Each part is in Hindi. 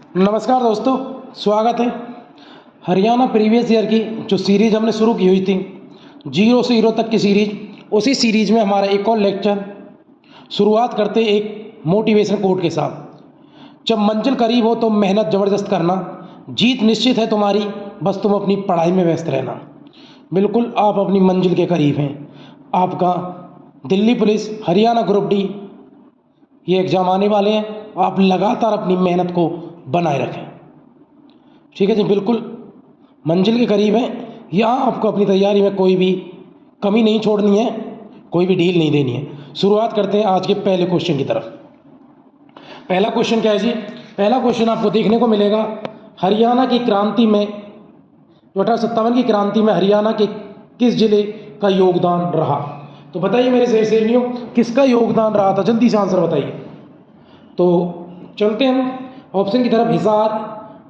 नमस्कार दोस्तों, स्वागत है। हरियाणा प्रीवियस ईयर की जो सीरीज़ हमने शुरू की हुई थी, जीरो से हीरो तक की सीरीज़, उसी सीरीज़ में हमारा एक और लेक्चर शुरुआत करते एक मोटिवेशन कोट के साथ। जब मंजिल करीब हो तो मेहनत ज़बरदस्त करना, जीत निश्चित है तुम्हारी, बस तुम अपनी पढ़ाई में व्यस्त रहना। बिल्कुल आप अपनी मंजिल के करीब हैं। आपका Delhi police, Haryana group D ये एग्ज़ाम आने वाले हैं। आप लगातार अपनी मेहनत को बनाए रखें। ठीक है जी, बिल्कुल मंजिल के करीब हैं। यहाँ आपको अपनी तैयारी में कोई भी कमी नहीं छोड़नी है, कोई भी ढील नहीं देनी है। शुरुआत करते हैं आज के पहले क्वेश्चन की तरफ। पहला क्वेश्चन क्या है जी? पहला क्वेश्चन आपको देखने को मिलेगा, हरियाणा की क्रांति में, जो 1857 की क्रांति में हरियाणा के किस जिले का योगदान रहा? तो बताइए मेरे सहेलियों, किसका योगदान रहा था? जल्दी से आंसर बताइए। तो चलते हैं ऑप्शन की तरफ। हिसार,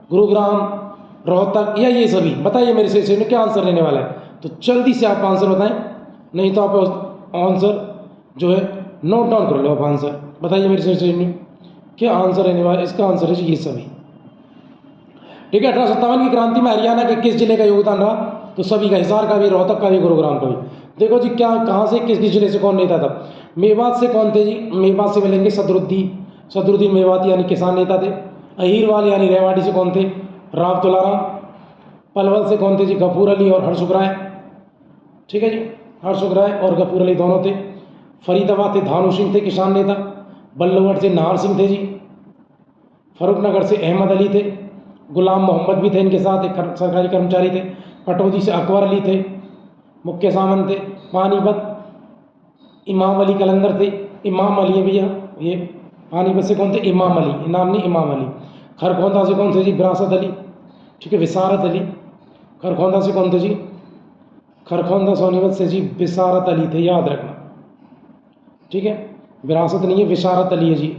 गुरुग्राम, रोहतक या ये सभी? बताइए मेरे सहेलियों, क्या आंसर रहने वाला है? तो जल्दी से आप आंसर बताएं, नहीं तो आप आंसर जो है नोट डाउन कर लो। आप आंसर बताइए मेरे सहेलियों, क्या आंसर रहने वाला है? इसका आंसर है ये सभी। ठीक है, 1857 की क्रांति में हरियाणा के किस जिले का योगदान रहा? तो सभी का, हिसार का भी, रोहतक का भी, गुरुग्राम का भी। देखो जी, क्या कहाँ से किस किस जिले से कौन नेता था? मेवात से कौन थे जी? मेवात से मिलेंगे सदरुद्दीन मेवाती, यानी किसान नेता थे। अहीरवाल यानी रेवाड़ी से कौन थे? राव तुलाराम। पलवल से कौन थे जी? गफूर अली और हर्षुख राय। ठीक है जी, हर्षुख राय और गफूर अली दोनों थे। फरीदाबाद से धानु सिंह थे, किसान नेता। बल्लभगढ़ से नाहर सिंह थे जी। फरुखनगर से अहमद अली थे। गुलाम मोहम्मद भी थे इनके साथ, एक सरकारी कर्मचारी थे। पटौदी से अकबर अली थे, मुख्य सामंत थे। पानीपत इमाम अली कलंदर थे। इमाम अली है भैया, ये पानीपत से कौन थे? इमाम अली, नाम नहीं, इमाम अली। खरखोंदा से कौन थे जी? विरासत अली। ठीक है, विसारत अली। खरखोंदा से कौन थे जी? खरखोंदा सोनीपत से जी विसारत अली थे, याद रखना। ठीक है, विरासत नहीं है, विसारत अली है जी।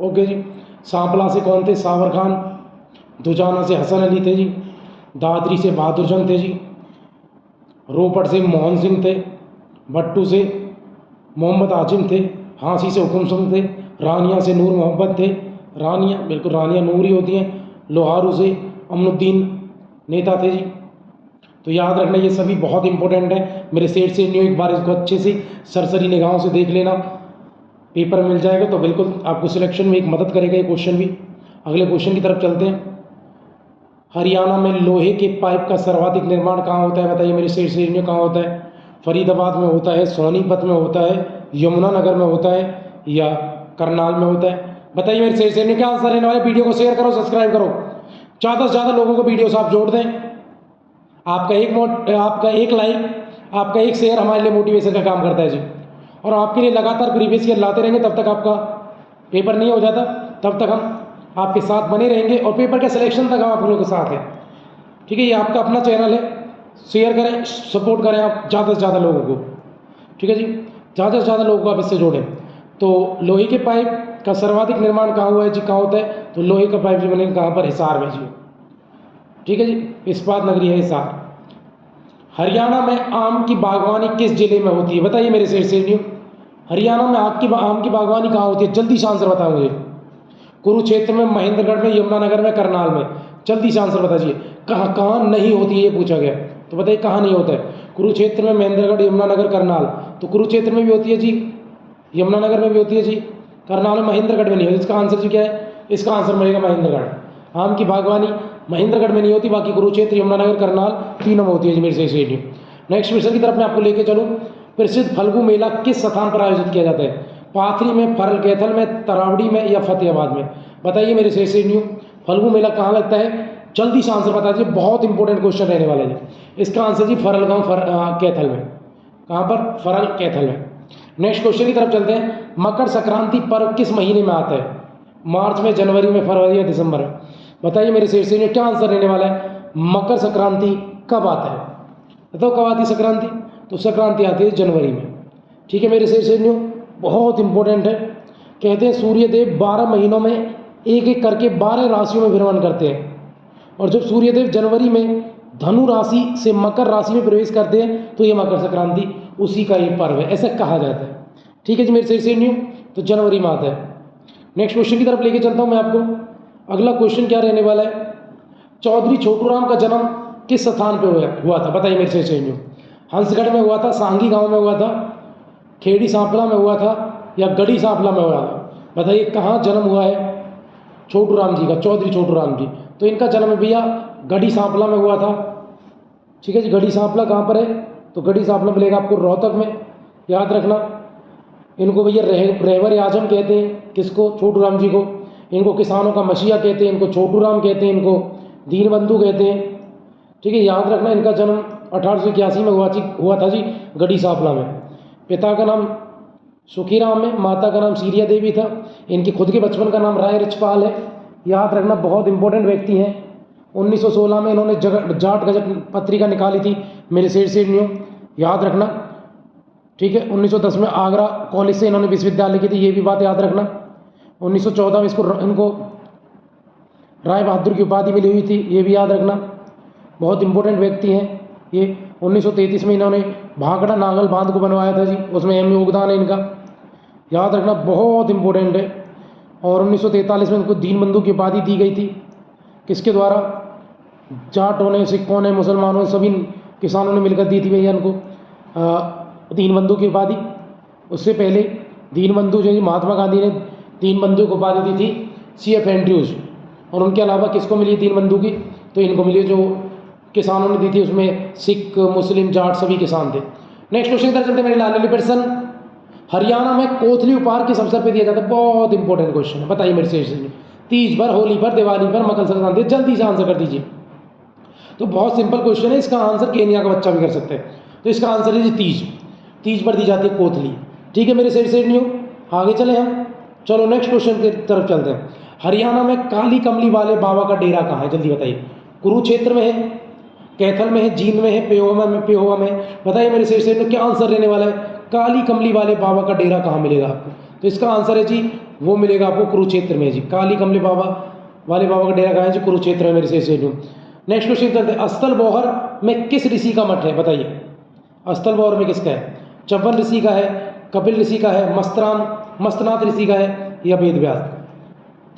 ओके जी। सांपला से कौन थे? सावर खान। दुजाना से हसन अली थे जी। दादरी से बहादुर जंग थे जी। रोपड़ से मोहन सिंह थे। भट्टू से मोहम्मद आजिम थे। हाँसी से हुकुम सिंह थे। रानिया से नूर मोहब्बत थे। रानिया, बिल्कुल रानिया नूर ही होती हैं। लोहारू से अमनुद्दीन नेता थे जी। तो याद रखना, ये सभी बहुत इंपॉर्टेंट है मेरे सेठ से न्यू। एक बार इसको अच्छे से सरसरी निगाहों से देख लेना, पेपर मिल जाएगा तो बिल्कुल आपको सिलेक्शन में एक मदद करेगा ये क्वेश्चन भी। अगले क्वेश्चन की तरफ चलते हैं। हरियाणा में लोहे के पाइप का सर्वाधिक निर्माण कहाँ होता है? बताइए मेरे सेठ से कहाँ होता है? फरीदाबाद में होता है, सोनीपत में होता है, यमुनानगर में होता है या करनाल में होता है? बताइए मेरे सेठ से क्या आंसर रहने वाले? वीडियो को शेयर करो, सब्सक्राइब करो, ज़्यादा से ज़्यादा लोगों को वीडियो से आप जोड़ दें। आपका एक लाइक, आपका एक शेयर हमारे लिए मोटिवेशन का काम करता है जी। और आपके लिए लगातार प्रीवियस ईयर लाते रहेंगे, तब तक आपका पेपर नहीं हो जाता, तब तक हम आपके साथ बने रहेंगे और पेपर के सिलेक्शन तक हम आप लोगों के साथ हैं। ठीक है, ये आपका अपना चैनल है, शेयर करें, सपोर्ट करें आप ज़्यादा से ज़्यादा लोगों को। ठीक है जी, ज़्यादा से ज़्यादा लोगों को आप इससे जोड़ें। तो लोहे के पाइप का सर्वाधिक निर्माण कहाँ हुआ है जी? कहाँ होता है? तो लोहे का पाइप जो बनेगा कहाँ पर? हिसार में जी। ठीक है जी, इस्पात नगरी है हिसार। हरियाणा में आम की बागवानी किस जिले में होती है? बताइए मेरे सेठ। हरियाणा में आम की बागवानी कहाँ होती है? जल्दी से आंसर बताओ मुझे। कुरुक्षेत्र में, महेंद्रगढ़ में, यमुनानगर में, करनाल में? जल्दी से आंसर बताइए। कहाँ कहाँ नहीं होती है ये पूछा गया, तो बताइए कहाँ नहीं होता है? कुरुक्षेत्र में, महेंद्रगढ़, यमुनानगर, करनाल। तो कुरुक्षेत्र में भी होती है जी, यमुनानगर में भी होती है जी, करनाल में, महेंद्रगढ़ में नहीं होती। इसका आंसर जी क्या है? इसका आंसर मिलेगा महेंद्रगढ़। आम की बागवानी महेंद्रगढ़ में नहीं होती, बाकी कुरुक्षेत्र, यमुनानगर, करनाल तीनों में होती है जी मेरे से। नेक्स्ट क्वेश्चन की तरफ मैं आपको लेके चलूँ। प्रसिद्ध फल्गु मेला किस स्थान पर आयोजित किया जाता है? पाथरी में, फरल कैथल में, तरावड़ी में या फतेहाबाद में? बताइए मेरे से फल्गु मेला कहाँ लगता है? जल्दी से आंसर बता दीजिए, बहुत इंपॉर्टेंट क्वेश्चन रहने वाला है। इसका आंसर जी फरल गाँव कैथल में। कहाँ पर? फरल कैथल में। नेक्स्ट क्वेश्चन की तरफ चलते हैं। मकर संक्रांति पर्व किस महीने में आता है? मार्च में, जनवरी में, फरवरी या दिसंबर में? बताइए मेरे से क्या आंसर रहने वाला है? मकर संक्रांति कब आता है? बताओ कब आती है संक्रांति? तो संक्रांति आती है जनवरी में। ठीक है मेरे से बहुत इंपॉर्टेंट है। कहते हैं सूर्यदेव 12 महीनों में एक एक करके 12 राशियों में भ्रमण करते हैं, और जब सूर्यदेव जनवरी में धनु राशि से मकर राशि में प्रवेश करते हैं तो ये मकर संक्रांति उसी का एक पर्व है, ऐसा कहा जाता है। ठीक है जी मेरे से तो जनवरी में आता है। नेक्स्ट क्वेश्चन की तरफ लेके चलता हूँ मैं आपको। अगला क्वेश्चन क्या रहने वाला है, चौधरी छोटूराम का जन्म किस स्थान पे हुआ था, बताइए मेरे से न्यू। हंसगढ़ में हुआ था, सांगी गांव में हुआ था, खेड़ी सांपला में हुआ था या गढ़ी सांपला में हुआ था, बताइए कहाँ जन्म हुआ है छोटूराम जी का, चौधरी छोटूराम जी। तो इनका जन्म भैया गढ़ी सांपला में हुआ था। ठीक है जी, गढ़ी सांपला कहाँ पर है, तो गढ़ी सांपला मिलेगा आपको रोहतक में, याद रखना। इनको भैया रहबर आजम कहते हैं, किसको, छोटूराम जी को। इनको किसानों का मसीहा कहते हैं, इनको छोटूराम कहते हैं, इनको दीनबंधु कहते हैं। ठीक है, याद रखना इनका जन्म 1881 में हुआ था जी, गढ़ी सांपला में। पिता का नाम सुखीराम है, माता का नाम सीरिया देवी था। इनके खुद के बचपन का नाम राय रिचपाल है, याद रखना, बहुत इंपॉर्टेंट व्यक्ति हैं। 1916 में इन्होंने जाट गजट पत्रिका निकाली थी, मेरे से न्यू, याद रखना। ठीक है, 1910 में आगरा कॉलेज से इन्होंने विश्वविद्यालय की थी, ये भी बात याद रखना। 1914 में इनको राय बहादुर की उपाधि मिली हुई थी, ये भी याद रखना, बहुत इंपॉर्टेंट व्यक्ति हैं ये। 1933 में इन्होंने भाखड़ा नागल बांध को बनवाया था जी, उसमें अहम योगदान है इनका, याद रखना, बहुत इंपॉर्टेंट है। और 1943 में इनको दीनबंधु की उपाधि दी गई थी, किसके द्वारा, जाटों ने, सिखों ने, मुसलमानों ने, सभी किसानों ने मिलकर दी थी भैया इनको दीनबंधु की उपाधि। उससे पहले दीनबंधु जो महात्मा गांधी ने दीनबंधु को उपाधि दी थी CF एंड्रयूज, और उनके अलावा किसको मिली दीनबंधु की, तो इनको मिली जो किसानों ने दी थी, उसमें सिख, मुस्लिम, जाट सभी किसान थे। नेक्स्ट क्वेश्चन की तरफ चलते हैं मेरे लाल पर्सन। हरियाणा में कोथली उपहार किस अवसर पर दिया जाता है, बहुत इंपॉर्टेंट क्वेश्चन है, बताइए मेरे से। तीज पर, होली पर, दिवाली पर, मकर संक्रांति, जल्दी से आंसर कर दीजिए। तो बहुत सिंपल क्वेश्चन है, इसका आंसर केनिया का बच्चा भी कर सकते हैं। तो इसका आंसर है जी तीज, तीज पर दी जाती है कोथली। ठीक है मेरे से न्यू, आगे चले हम, चलो नेक्स्ट क्वेश्चन की तरफ चलते हैं। हरियाणा में काली कमली वाले बाबा का डेरा कहाँ है, जल्दी बताइए। कुरुक्षेत्र में है, कैथल में है, जींद में है, पेहोवा में, बताइए मेरे से क्या आंसर रहने वाला है। काली कमली वाले बाबा का डेरा कहाँ मिलेगा आपको, तो इसका आंसर है जी, वो मिलेगा आपको कुरुक्षेत्र में जी। काली कमली वाले बाबा का डेरा कहाँ है जी, कुरुक्षेत्र में मेरे से न्यू। नेक्स्ट क्वेश्चन चलते हैं, अस्तल बौहर में किस ऋषि का मठ है, बताइए। अस्तल बौहर में किसका है, चव्वन ऋषि का है, कपिल ऋषि का है, मस्तनाथ ऋषि का है या वेद व्यास।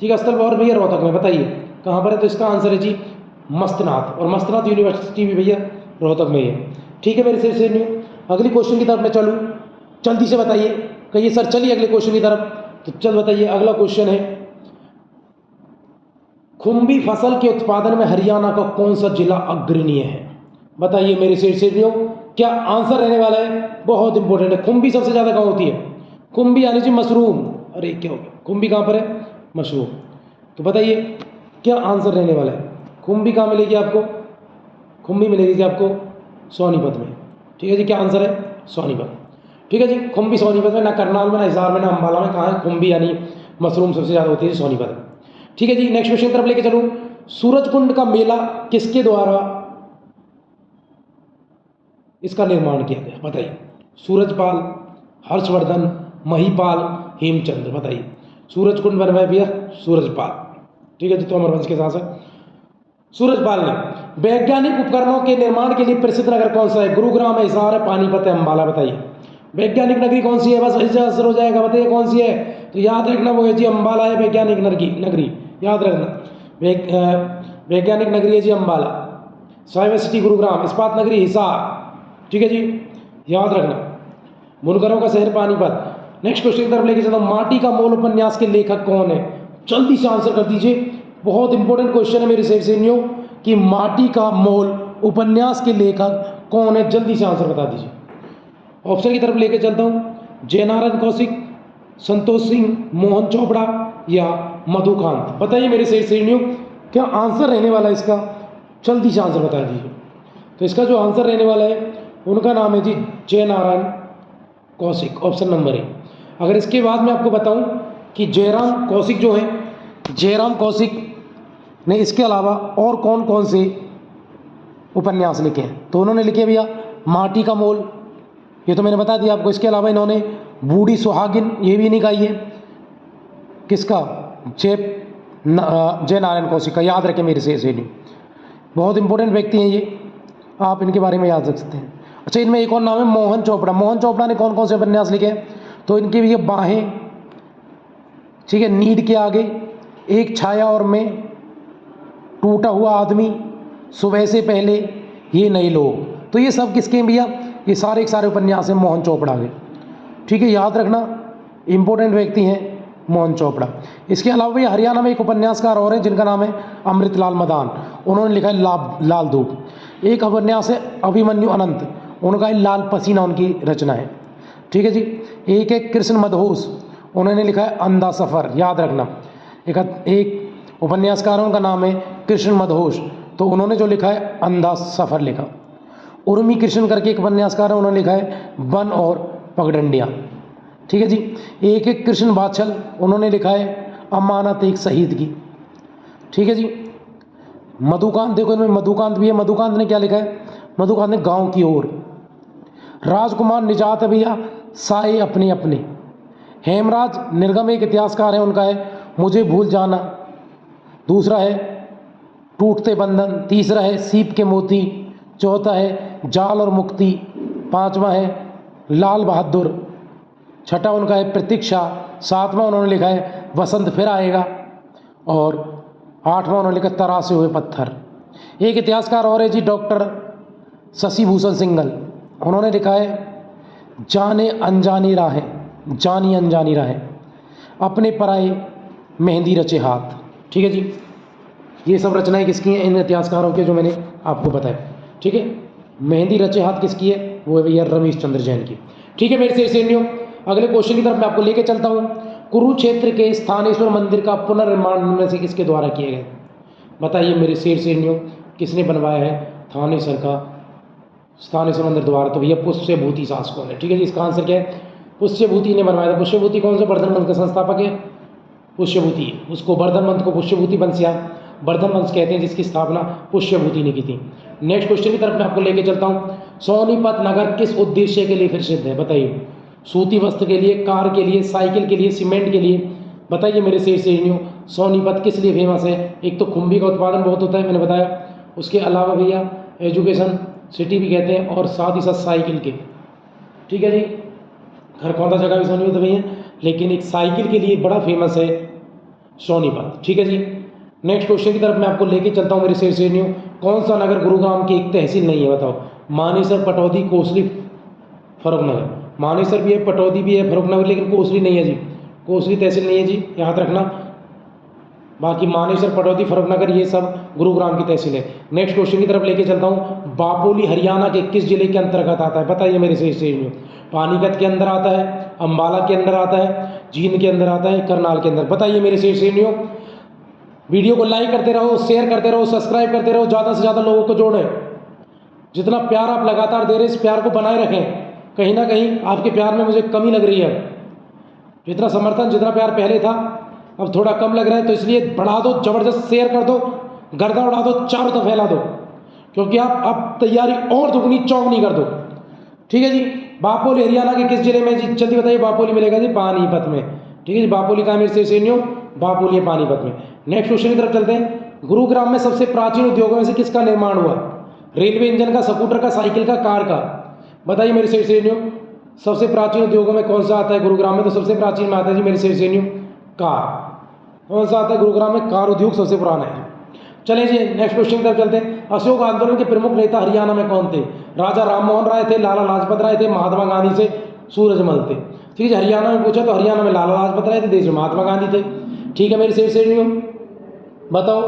ठीक है, अस्तल बौहर भैया रोहतक में, बताइए कहाँ पर है, तो इसका आंसर है जी मस्तनाथ, और मस्तनाथ यूनिवर्सिटी भी भैया रोहतक में है। ठीक है मेरे से न्यू, अगली क्वेश्चन की तरफ मैं चलूँ, जल्दी से बताइए, कहिए सर चलिए अगले क्वेश्चन की तरफ। तो चल बताइए, अगला क्वेश्चन है, खुम्बी फसल के उत्पादन में हरियाणा का कौन सा जिला अग्रणीय है, बताइए मेरे से न्यू, क्या आंसर रहने वाला है, बहुत इंपॉर्टेंट है। खुम्बी सबसे ज़्यादा कहाँ होती है, खुम्बी यानी जी मशरूम, अरे क्या हो गया, खुम्बी कहाँ पर है, मशरूम। तो बताइए क्या आंसर रहने वाला है, खुम्बी कहाँ मिलेगी आपको, खुम्बी मिलेगी जी आपको सोनीपत में। ठीक है जी, क्या आंसर है, सोनीपत। ठीक है जी, खुम्बी सोनीपत में, ना करनाल में, ना हिसार में, ना अम्बाला में, कहाँ है खुम्बी यानी मशरूम सबसे ज़्यादा होती है सोनीपत में। ठीक है जी, नेक्स्ट क्वेश्चन तरफ लेके चलूँ, सूरजकुंड का मेला किसके द्वारा इसका निर्माण किया गया, बताइए। सूरजपाल, हर्षवर्धन, महिपाल, हेमचंद्र, बताइए। सूरजकुंड बनवाया भैया सूरजपाल। ठीक है जी, तोमर वंश के शासक सूरजपाल ने। वैज्ञानिक उपकरणों के निर्माण के लिए प्रसिद्ध नगर कौन सा है, गुरुग्राम है, हिसार है, पानीपत है, अम्बाला, बताइए। वैज्ञानिक नगरी कौन सी है, बस वही से आंसर हो जाएगा, बताइए कौन सी है, तो याद रखना वो है जी अम्बाला है वैज्ञानिक नगरी, याद रखना। वैज्ञानिक नगरी है जी अम्बाला, साइंस सिटी गुरुग्राम, इस्पात नगरी हिसार। ठीक है जी, याद रखना। बुनकरों का शहर पानीपत। नेक्स्ट क्वेश्चन की तरफ लेके चलता हूँ, माटी का मोल उपन्यास के लेखक कौन है, जल्दी से आंसर कर दीजिए, बहुत इंपॉर्टेंट क्वेश्चन है मेरे से न्यू, कि माटी का मोल उपन्यास के लेखक कौन है, जल्दी से आंसर बता दीजिए। ऑप्शन की तरफ लेके चलता हूँ, जयनारायण कौशिक, संतोष सिंह, मोहन चोपड़ा या मधुकांत, बताइए मेरे से न्यू, क्या आंसर रहने वाला है इसका, जल्दी से आंसर बता दीजिए। तो इसका जो आंसर रहने वाला है उनका नाम है जी Jayanarayan Kaushik, option number A. अगर इसके बाद मैं आपको बताऊं कि जयराम कौशिक जो है, जयराम कौशिक ने इसके अलावा और कौन कौन से उपन्यास लिखे हैं, तो उन्होंने लिखे भैया माटी का मोल, ये तो मैंने बता दिया आपको। इसके अलावा इन्होंने बूढ़ी सुहागिन, ये भी निकाई है, किसका, जयनारायण कौशिक का, याद रखें मेरे से नहीं, बहुत इंपॉर्टेंट व्यक्ति हैं ये, आप इनके बारे में याद रख सकते हैं। अच्छा, इनमें एक और नाम है मोहन चोपड़ा। मोहन चोपड़ा ने कौन कौन से उपन्यास लिखे हैं, तो इनकी भी ये बाहें, ठीक है, नीड के आगे, एक छाया और मैं, टूटा हुआ आदमी, सुबह से पहले, ये नए लोग। तो ये सब किसके हैं भैया? ये सारे के सारे उपन्यास हैं मोहन चोपड़ा के। ठीक है, याद रखना, इम्पोर्टेंट व्यक्ति हैं मोहन चोपड़ा। इसके अलावा भैया हरियाणा में एक उपन्यासकार और हैं जिनका नाम है अमृतलाल मदान। उन्होंने लिखा है लाल धूप। एक उपन्यास है अभिमन्यु अनंत, उनका लाल पसीना उनकी रचना है। ठीक है जी। एक है कृष्ण मदहोश, उन्होंने लिखा है अंधा सफ़र। याद रखना, एक उपन्यासकार उनका नाम है कृष्ण मदहोश, तो उन्होंने जो लिखा है अंधा सफ़र लिखा। उर्मी कृष्ण करके एक उपन्यासकार है, उन्होंने लिखा है वन और पगडंडियाँ। ठीक है जी। एक एक कृष्ण बाछल, उन्होंने लिखा है अमानत एक शहीद की। ठीक है जी। मधुकांत, देखो इनमें मधुकांत भी है। मधुकांत ने क्या लिखा है? मधुकांत ने गांव की ओर। राजकुमार निजात है भैया साए अपने अपने। हेमराज निर्गम एक इतिहासकार है, उनका है मुझे भूल जाना। दूसरा है टूटते बंधन। तीसरा है सीप के मोती। चौथा है जाल और मुक्ति। पांचवा है लाल बहादुर। छठा उनका है प्रतीक्षा। सातवां उन्होंने लिखा है वसंत फिर आएगा। और आठवां उन्होंने लिखा तरासे हुए पत्थर। एक इतिहासकार और है जी डॉक्टर शशि भूषण सिंघल, उन्होंने लिखा है जाने अनजानी राहें, जानी अनजानी राहें, अपने पराए मेहंदी रचे हाथ। ठीक है जी। ये सब रचनाएं किसकी हैं? इन इतिहासकारों के जो मैंने आपको बताया। ठीक है। मेहंदी रचे हाथ किसकी है? वो है भैया रमेश चंद्र जैन की। ठीक है मेरे सैनियों, अगले क्वेश्चन की तरफ मैं आपको लेके चलता हूँ। कुरुक्षेत्र के स्थानेश्वर मंदिर का पुनर्निर्माण में से किसके द्वारा किया गया? बताइए मेरे सैनियों, किसने बनवाया है थानेश्वर का स्थानेश्वर मंदिर द्वारा? तो भैया पुष्यभूति शासकों ने। ठीक है जी। इसका आंसर क्या है? पुष्यभूति ने बनवाया था। पुष्यभूति कौन सा? वर्धन वंश का संस्थापक है पुष्यभूति। उसको वर्धन वंश को पुष्यभूति वंश या वर्धन वंश कहते हैं, जिसकी स्थापना पुष्यभूति ने की थी। नेक्स्ट क्वेश्चन की तरफ मैं आपको लेके चलता हूँ। सोनीपत नगर किस उद्देश्य के लिए प्रसिद्ध है? बताइए। सूती वस्त्र के लिए, कार के लिए, साइकिल के लिए, सीमेंट के लिए? बताइए मेरे सैनियों, सोनीपत किस लिए फेमस है? एक तो खुम्बी का उत्पादन बहुत होता है, मैंने बताया। उसके अलावा भैया एजुकेशन सिटी भी कहते हैं, और साथ ही साथ साइकिल के। ठीक है जी। खरखौदा जगह भी सोनीपत है भैया, लेकिन एक साइकिल के लिए बड़ा फेमस है सोनीपत। ठीक है जी। नेक्स्ट क्वेश्चन की तरफ मैं आपको लेके चलता हूँ मेरे सैनियों। कौन सा नगर गुरुग्राम की एक तहसील नहीं है? बताओ। मानेसर, पटौदी, कोसली, फरुखनगर। मानेसर भी है, पटौदी भी है, फरुखनगर, लेकिन कोसली नहीं है जी। कोसली तहसील नहीं है जी, याद रखना। बाकी मानेसर, पटौदी, फरुखनगर ये सब गुरुग्राम की तहसील है। नेक्स्ट क्वेश्चन की तरफ लेके चलता हूँ। बापोली हरियाणा के किस जिले के अंतर्गत आता है? बताइए मेरे सैनियों। पानीपत के अंदर आता है, अम्बाला के अंदर आता है, जींद के अंदर आता है, करनाल के अंदर? बताइए मेरे सैनियों। वीडियो को लाइक करते रहो, शेयर करते रहो, सब्सक्राइब करते रहो, ज़्यादा से ज़्यादा लोगों को जोड़ें। जितना प्यार आप लगातार दे रहे हैं, इस प्यार को बनाए रखें। कहीं ना कहीं आपके प्यार में मुझे कमी लग रही है। जितना समर्थन, जितना प्यार पहले था, अब थोड़ा कम लग रहा है। तो इसलिए बढ़ा दो, ज़बरदस्त शेयर कर दो, गर्दा उड़ा दो, चारों तरफ फैला दो, क्योंकि आप अब तैयारी और दुगनी चौगनी कर दो। ठीक है जी। बापोली हरियाणा के किस जिले में? जी जल्दी बताइए। बापोली मिलेगा जी पानीपत में। ठीक है जी। बापोली का मेरे सैनियों, बापोली है पानीपत में। नेक्स्ट क्वेश्चन की तरफ चलते हैं। गुरुग्राम में सबसे प्राचीन उद्योगों में से किसका निर्माण हुआ? रेलवे इंजन का, स्कूटर का, साइकिल का, कार का? बताइए मेरे सैनियों। सबसे प्राचीन उद्योगों में कौन सा आता है गुरुग्राम में? तो सबसे प्राचीन में आता है जी मेरे सैनियों कार। कौन सा आता है गुरुग्राम में? कार उद्योग सबसे पुराना है। चलिए जी नेक्स्ट क्वेश्चन की तरफ चलते हैं। अशोक आंदोलन के प्रमुख नेता हरियाणा में कौन थे? राजा राममोहन राय थे, लाला लाजपत राय थे, महात्मा गांधी थे, सूरजमल थे? ठीक है। हरियाणा में पूछा तो हरियाणा में लाला लाजपत राय थे, देश में महात्मा गांधी थे। ठीक है मेरे सैनियों, बताओ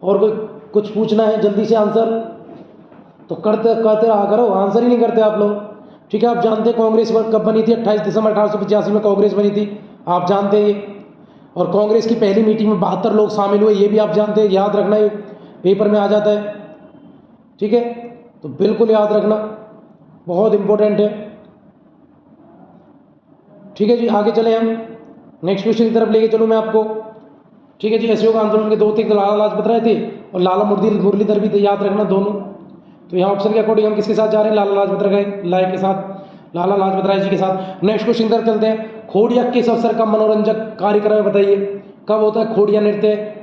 और कोई कुछ पूछना है जल्दी से आंसर तो करते रहा करो, आंसर ही नहीं करते आप लोग। ठीक है। आप जानते हैं कांग्रेस कब बनी थी? 28 दिसंबर 1885 में कांग्रेस बनी थी, आप जानते हैं ये। और कांग्रेस की पहली मीटिंग में 72 लोग शामिल हुए, ये भी आप जानते हैं, याद रखना, ये पेपर में आ जाता है। ठीक है, तो बिल्कुल याद रखना, बहुत इंपॉर्टेंट है। ठीक है जी, आगे चले हम नेक्स्ट क्वेश्चन की तरफ लेके चलूँ मैं आपको। ठीक है जी। अशोक आंदोलन के दो थे, लाला लाजपत राय थे और लाला मुरलीधर भी थे, याद रखना दोनों। तो यहाँ ऑप्शन के अकॉर्डिंग हम किसके साथ जा रहे हैं? लाला लाजपत राय के साथ, लाला लाजपत राय जी के साथ। नेक्स्ट क्वेश्चन की तरफ चलते हैं। खोड़िया किस अवसर का मनोरंजक कार्यक्रम है? बताइए। कब होता है खोड़िया नृत्य?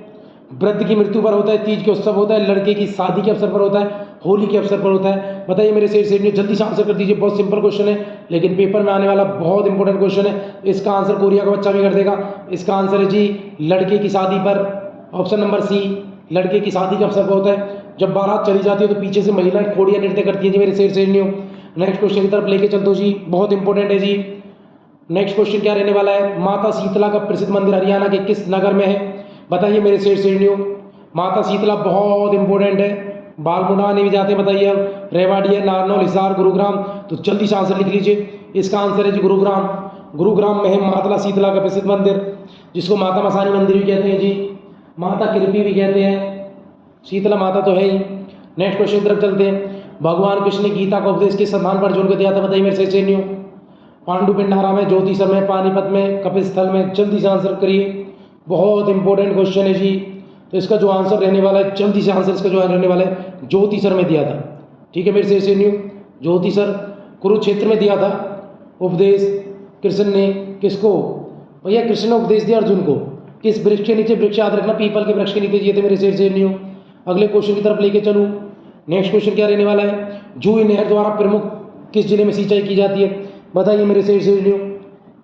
वृद्ध की मृत्यु पर होता है, तीज के उत्सव होता है, लड़के की शादी के अवसर पर होता है, होली के अवसर पर होता है? बताइए मेरे से जल्दी से आंसर कर दीजिए, बहुत सिंपल क्वेश्चन है लेकिन पेपर में आने वाला बहुत इंपॉर्टेंट क्वेश्चन है। इसका आंसर कोरिया का बच्चा भी कर देगा। इसका आंसर है जी लड़के की शादी पर, ऑप्शन नंबर सी, लड़के की शादी के अवसर पर होता है। जब बारात चली जाती है तो पीछे से महिलाएं खोड़िया नृत्य करती है जी मेरे शेर शेरनियों। नेक्स्ट क्वेश्चन की तरफ लेके चलते हो जी, बहुत इंपॉर्टेंट है जी। नेक्स्ट क्वेश्चन क्या रहने वाला है? माता शीतला का प्रसिद्ध मंदिर हरियाणा के किस नगर में है? बताइए मेरे शेर शेरनियों। माता शीतला बहुत इंपॉर्टेंट है, बाल मुंडाने भी जाते हैं। बताइए अब रेवाड़ी है, नारनौल, हिसार, गुरुग्राम, तो जल्दी से आंसर लिख लीजिए। इसका आंसर है जी गुरुग्राम। गुरुग्राम में है माता शीतला का प्रसिद्ध मंदिर, जिसको माता मसानी मंदिर भी कहते हैं जी, माता कृपी भी कहते हैं, शीतला माता तो है ही। नेक्स्ट क्वेश्चन की तरफ चलते हैं। भगवान कृष्ण ने गीता का उपदेश किस स्थान पर अर्जुन को दिया था? बताइए मेरे शेर शेरनियों। पांडुपिंडारा में, ज्योतिषर में, पानीपत में, कपिस्थल में, जल्दी से आंसर करिए, बहुत इंपॉर्टेंट क्वेश्चन है जी। तो इसका जो आंसर रहने वाला है, जल्दी से आंसर इसका जो रहने वाला है, ज्योतिषर में दिया था। ठीक है मेरे से न्यू, ज्योतिषर कुरुक्षेत्र में दिया था उपदेश कृष्ण ने। किसको? भैया कृष्ण ने उपदेश दिया अर्जुन को। किस वृक्ष के नीचे? वृक्ष याद रखना, पीपल के वृक्ष के नीचे दिए थे मेरे से न्यू। अगले क्वेश्चन की तरफ लेके चलूँ। नेक्स्ट क्वेश्चन क्या रहने वाला है? जूही नहर द्वारा प्रमुख किस जिले में सिंचाई की जाती है? बताइए मेरे से न्यू,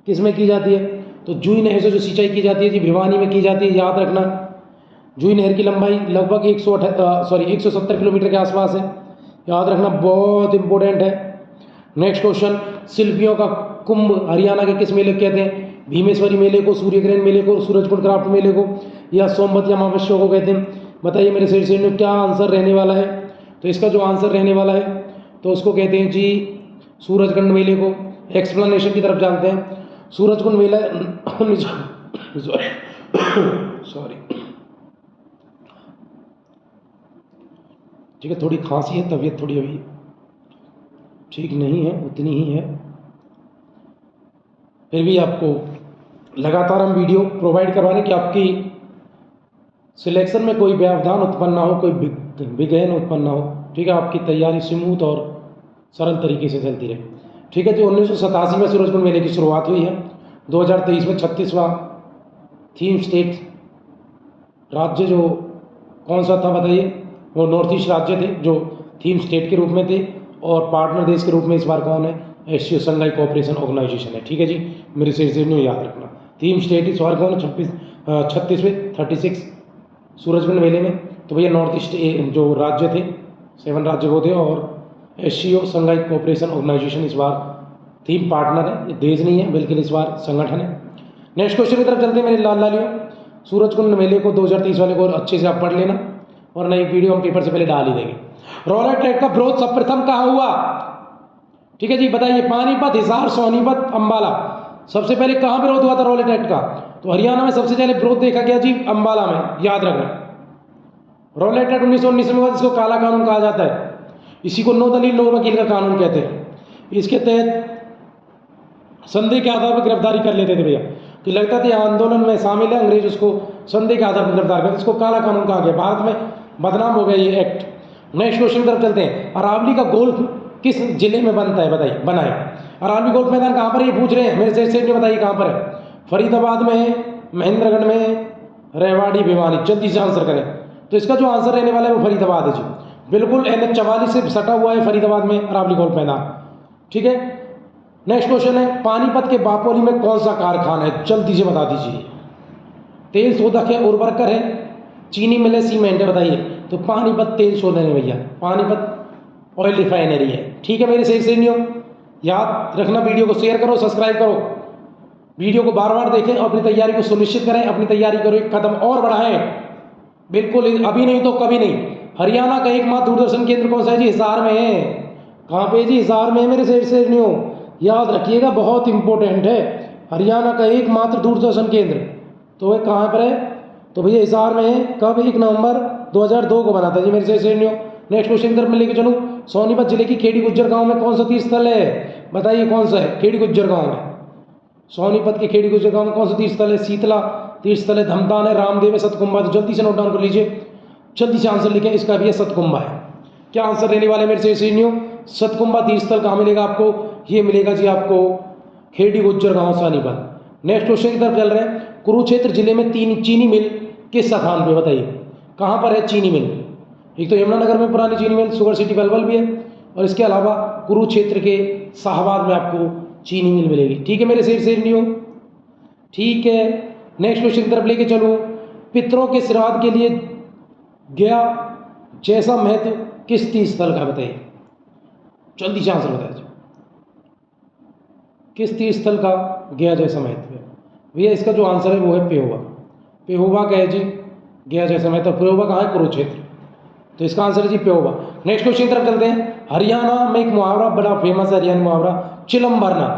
किस में की जाती है? तो जूही नहर से जो सिंचाई की जाती है जी भिवानी में की जाती है, याद रखना। जूही नहर की लंबाई लगभग 170 किलोमीटर के आसपास है, याद रखना, बहुत इंपॉर्टेंट है। नेक्स्ट क्वेश्चन, शिल्पियों का कुंभ हरियाणा के किस मेले को कहते हैं? भीमेश्वरी मेले को, सूर्यग्रहण मेले को, सूरजकुंड क्राफ्ट मेले को, या सोमवती अमावस्या को कहते हैं? बताइए मेरे से क्या आंसर रहने वाला है? तो इसका जो आंसर रहने वाला है तो उसको कहते हैं जी सूरजकुंड मेले को। एक्सप्लेनेशन की तरफ जानते हैं। सूरजकुंड मेला सॉरी ठीक है, थोड़ी खांसी है, तबीयत थोड़ी अभी ठीक नहीं है, उतनी ही है, फिर भी आपको लगातार हम वीडियो प्रोवाइड करवाने कि आपकी सिलेक्शन में कोई व्यवधान उत्पन्न ना हो, कोई विघ्न उत्पन्न ना हो। ठीक है, आपकी तैयारी स्मूथ और सरल तरीके से चलती रहे। ठीक है जी, 1987 में सूरजकुंड मेले की शुरुआत हुई है। 2023 में 36वां थीम स्टेट राज्य जो कौन सा था बताइए? वो नॉर्थ ईस्ट राज्य थे जो थीम स्टेट के रूप में थे, और पार्टनर देश के रूप में इस बार कौन है? एशियो संघाई कोऑपरेशन ऑर्गेनाइजेशन है। ठीक है जी, मेरे से न्यू याद रखना। थीम स्टेट इस बार कौन? 36 सूरजकुंड मेले में। तो भैया नॉर्थ ईस्ट जो राज्य थे, 7 राज्य वो थे, और एशियो संघाई कोऑपरेशन ऑर्गेनाइजेशन इस बार थीम पार्टनर है, ये देश नहीं है बल्कि इस बार संगठन है। नेक्स्ट क्वेश्चन की तरफ चलते हैं मेरे लाल लालियों। सूरजकुंड मेले को 2023 वाले को अच्छे से आप पढ़ लेना, और नई वीडियो हम पेपर से पहले डाल ही देंगे। रोलर ट्रैक का विरोध सर्वप्रथम कहाँ हुआ? ठीक है जी, बताइए। पानीपत, हिसार, सोनीपत, अंबाला। सबसे पहले कहाँ विरोध हुआ था रोलर ट्रैक का? तो हरियाणा में सबसे पहले विरोध देखा गया जी अंबाला में, याद रखना। रोलर ट्रैक 1919 में हुआ, जिसको काला कानून कहा जाता है। इसी को नो दलील नो वकील का कानून कहते हैं। इसके तहत संदेह के आधार पर गिरफ्तारी कर लेते थे भैया, कि लगता था आंदोलन में शामिल है, अंग्रेज उसको संदेह के आधार पर गिरफ्तार करते, इसको काला कानून कहा गया। भारत में बदनाम हो गया ये एक्ट। नेक्स्ट क्वेश्चन की तरफ चलते हैं। अरावली का गोल्फ किस जिले में बनता है? बताइए, बना है। अरावली गोल्फ मैदान कहाँ पर? ये पूछ रहे हैं मेरे से बताइए कहाँ पर है? फरीदाबाद में है, महेंद्रगढ़ में, रेवाड़ी, भिवानी। जल्दी से आंसर करें। तो इसका जो आंसर रहने वाला है वो फरीदाबाद है जी, बिल्कुल NH 44 से सटा हुआ है फरीदाबाद में अरावली गोल्फ मैदान। ठीक है, नेक्स्ट क्वेश्चन है, पानीपत के बापोली में कौन सा कारखाना है? जल्दी से बता दीजिए। तेल शोधक है, उर्वरकर है, चीनी मिल है, सीमेंट है? बताइए। तो पानीपत तेल शोधन है भैया, पानीपत ऑयल रिफाइनरी है। ठीक है मेरे सही नहीं हो, याद रखना। वीडियो को शेयर करो, सब्सक्राइब करो, वीडियो को बार बार देखें, अपनी तैयारी को सुनिश्चित करें, अपनी तैयारी करो, एक कदम और बढ़ाएं। बिल्कुल, अभी नहीं तो कभी नहीं। हरियाणा का एकमात्र दूरदर्शन केंद्र कौन सा है जी? हिसार में है। कहाँ पे जी? हिसार में है मेरे से नहीं हो, याद रखिएगा, बहुत इंपॉर्टेंट है। हरियाणा का एकमात्र दूरदर्शन केंद्र तो वह कहाँ पर है? तो भैया हिसार में है। कब? 1 नवंबर 2002 को बना था जी मेरे से नहीं हो। नेक्स्ट क्वेश्चन की तरफ मैं लेके चलूँ। सोनीपत जिले की खेड़ी गुज्जर गांव में कौन सा तीर्थ स्थल है? बताइए कौन सा है? खेड़ी गुज्जर गांव में, सोनीपत के खेड़ी गुज्जर गांव में कौन सा तीर्थ स्थल है? शीतला तीर्थ स्थल है, धमदान है, रामदेव है, सतकुंभा। तो जल्दी से नोट डाउन कर लीजिए, जल्दी से आंसर लिखें। इसका भी सतकुंभा है। क्या आंसर रहने वाले मेरे से नहीं हो? सतकुंभा तीर्थ स्थल कहाँ मिलेगा आपको? ये मिलेगा जी आपको खेड़ी गुज्जर गांव, सोनीपत। नेक्स्ट क्वेश्चन की तरफ चल रहे हैं। कुरुक्षेत्र जिले में 3 चीनी मिल किस स्थान पे? बताइए कहाँ पर है चीनी मिल? एक तो यमुनानगर में पुरानी चीनी मिल शुगर सिटी पलवल भी है, और इसके अलावा कुरुक्षेत्र के शाहबाद में आपको चीनी मिल मिलेगी। ठीक है मेरे शेर नहीं हो, ठीक है। नेक्स्ट क्वेश्चन की तरफ लेके चलूँ। पितरों के श्राद्ध के लिए गया जैसा महत्व किस तीर्थ स्थल का बताइए, जल्दी से आंसर बताइए। किस तीर्थ स्थल का गया जैसा महत्व है भैया? इसका जो आंसर है वो है पेहोवा। पेहोवा का है जी गया जैसा महत्व। पेहोवा कहाँ है? कुरुक्षेत्र। तो इसका आंसर है जी पेहोवा। नेक्स्ट क्वेश्चन की तरफ चलते हैं। हरियाणा में एक मुहावरा बड़ा फेमस है, हरियाणा मुहावरा चिलम्बरना।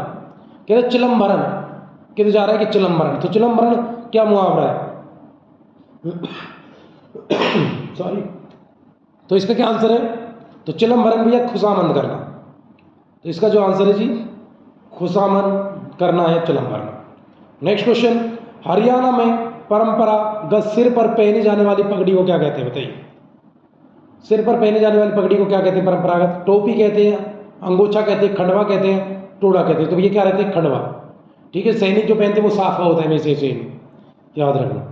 कहते हैं चिलम्बरन, कहते जा रहा है कि चिलम्बरन। तो चिलम्बरन क्या मुहावरा है? सॉरी। तो इसका क्या आंसर है? तो चिलम्बरन भैया खुशामंद करना। तो इसका जो आंसर है जी खुशामंद करना है चिलम्बरन। Next question. हरियाणा में परंपरागत सिर पर पहनी जाने वाली पगड़ी को क्या कहते हैं बताइए? सिर पर पहनी जाने वाली पगड़ी को क्या कहते हैं? परंपरागत टोपी कहते हैं, अंगोछा कहते हैं, खंडवा कहते हैं, टोड़ा कहते हैं। तो ये क्या रहते हैं? खंडवा। ठीक है। सैनिक जो पहनते हैं वो साफा होता है वैसे सैनिक, याद रखना।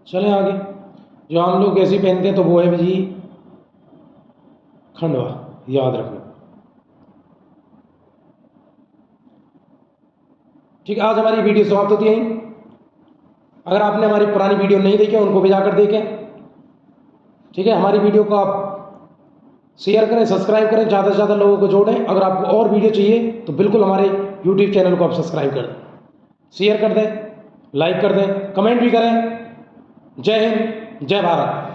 चलें आगे। जो हम लोग ऐसे पहनते हैं तो वो है जी खंडवा, याद रखना। ठीक है, आज हमारी वीडियो समाप्त होती है। अगर आपने हमारी पुरानी वीडियो नहीं देखी उनको भी जाकर देखें। ठीक है, हमारी वीडियो को आप शेयर करें, सब्सक्राइब करें, ज़्यादा से ज़्यादा लोगों को जोड़ें। अगर आपको और वीडियो चाहिए तो बिल्कुल हमारे यूट्यूब चैनल को आप सब्सक्राइब कर दें, शेयर कर दें, लाइक कर दें, कमेंट भी करें। जय हिंद, जय भारत।